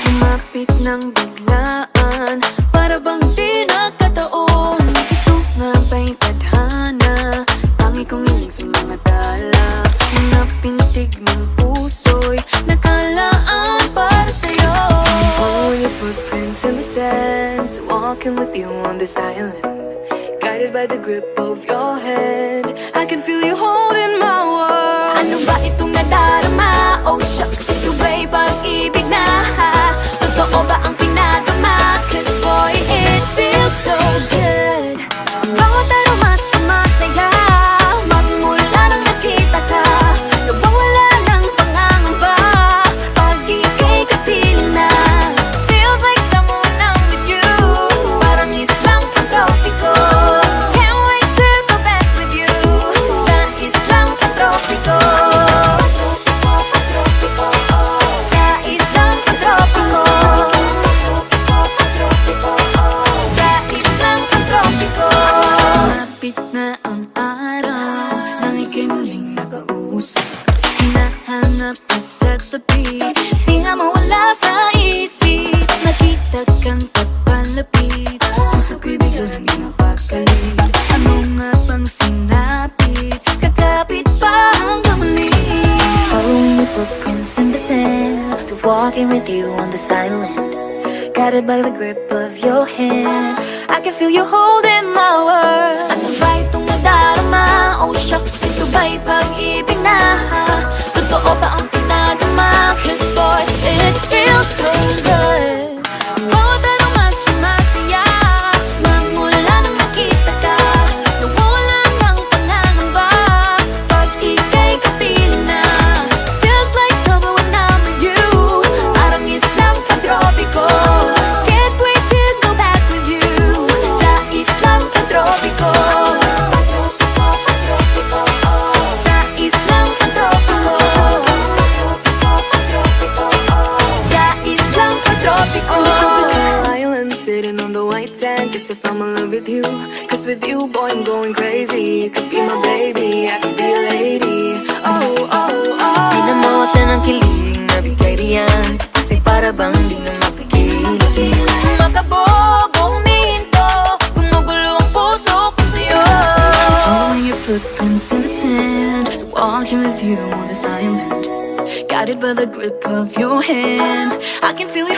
Lumapit ng biglaan, para bang di nagkataon. Ito nga ba'y tadhana, tangi kong hiling sa mga tala. Mga pintig ng puso'y nakalaan para sa'yo. Following your footprints in the sand, walking with you on this island, guided by the grip of your hand. I can feel you holding my world. Ano ba itong nadarama? Oh shucks, ito ba'y pag-ibig na? Totoo ba ang pinadama? Cause boy, it feels so good. Bawat aroma sumasaya, magmula nang nakita ka. Nawawala ng pangangamba, pag ika'y kapiling na. Feels like someone I'm with you, parang islang pantropiko. Can't wait to go back with you, sa islang pantropiko. Sa islang pantropiko. Sa islang pantropiko. Sumapit na ang araw, nang ika'y muling nakausap. Hinahanap ka sa tabi, di nga mawala sa isip. Nakita kang papalapit, puso ko'y bigla nang di mapakali. Ano nga bang sinapit, kakapit pa hanggang muli. Following your footprints in the sand, to walking with you on this island, guided by the grip of your hand. I can feel you holding my world. Ano ba itong nadarama? Oh shucks, ito ba'y pag-ibig na? Totoo ba ang pinadama? Cause boy, it feels so good. Bawat aroma sumasaya, magmula nang nakita ka. Nawawala ng pangangamba, pag ika'y kapiling na. Feels like summer when I'm with you, parang islang pantropiko. Can't wait to go back with you, sa islang pantropiko. Sa islang pantropiko. Sa islang pantropiko. On the tropical island, sitting on the white sand, guess if I'm in love with you. Cause with you, boy, I'm going crazy. You could be my baby, I could be a lady. Oh, oh, oh. Di na mawata ng kilig na bigay riyan, kasi para bang di na mapigil. Makabog, huminto, gumugulo ang puso ko sa'yo. Following your footprints in the sand, walking with you on this island, guided by the grip of your hand. I can feel you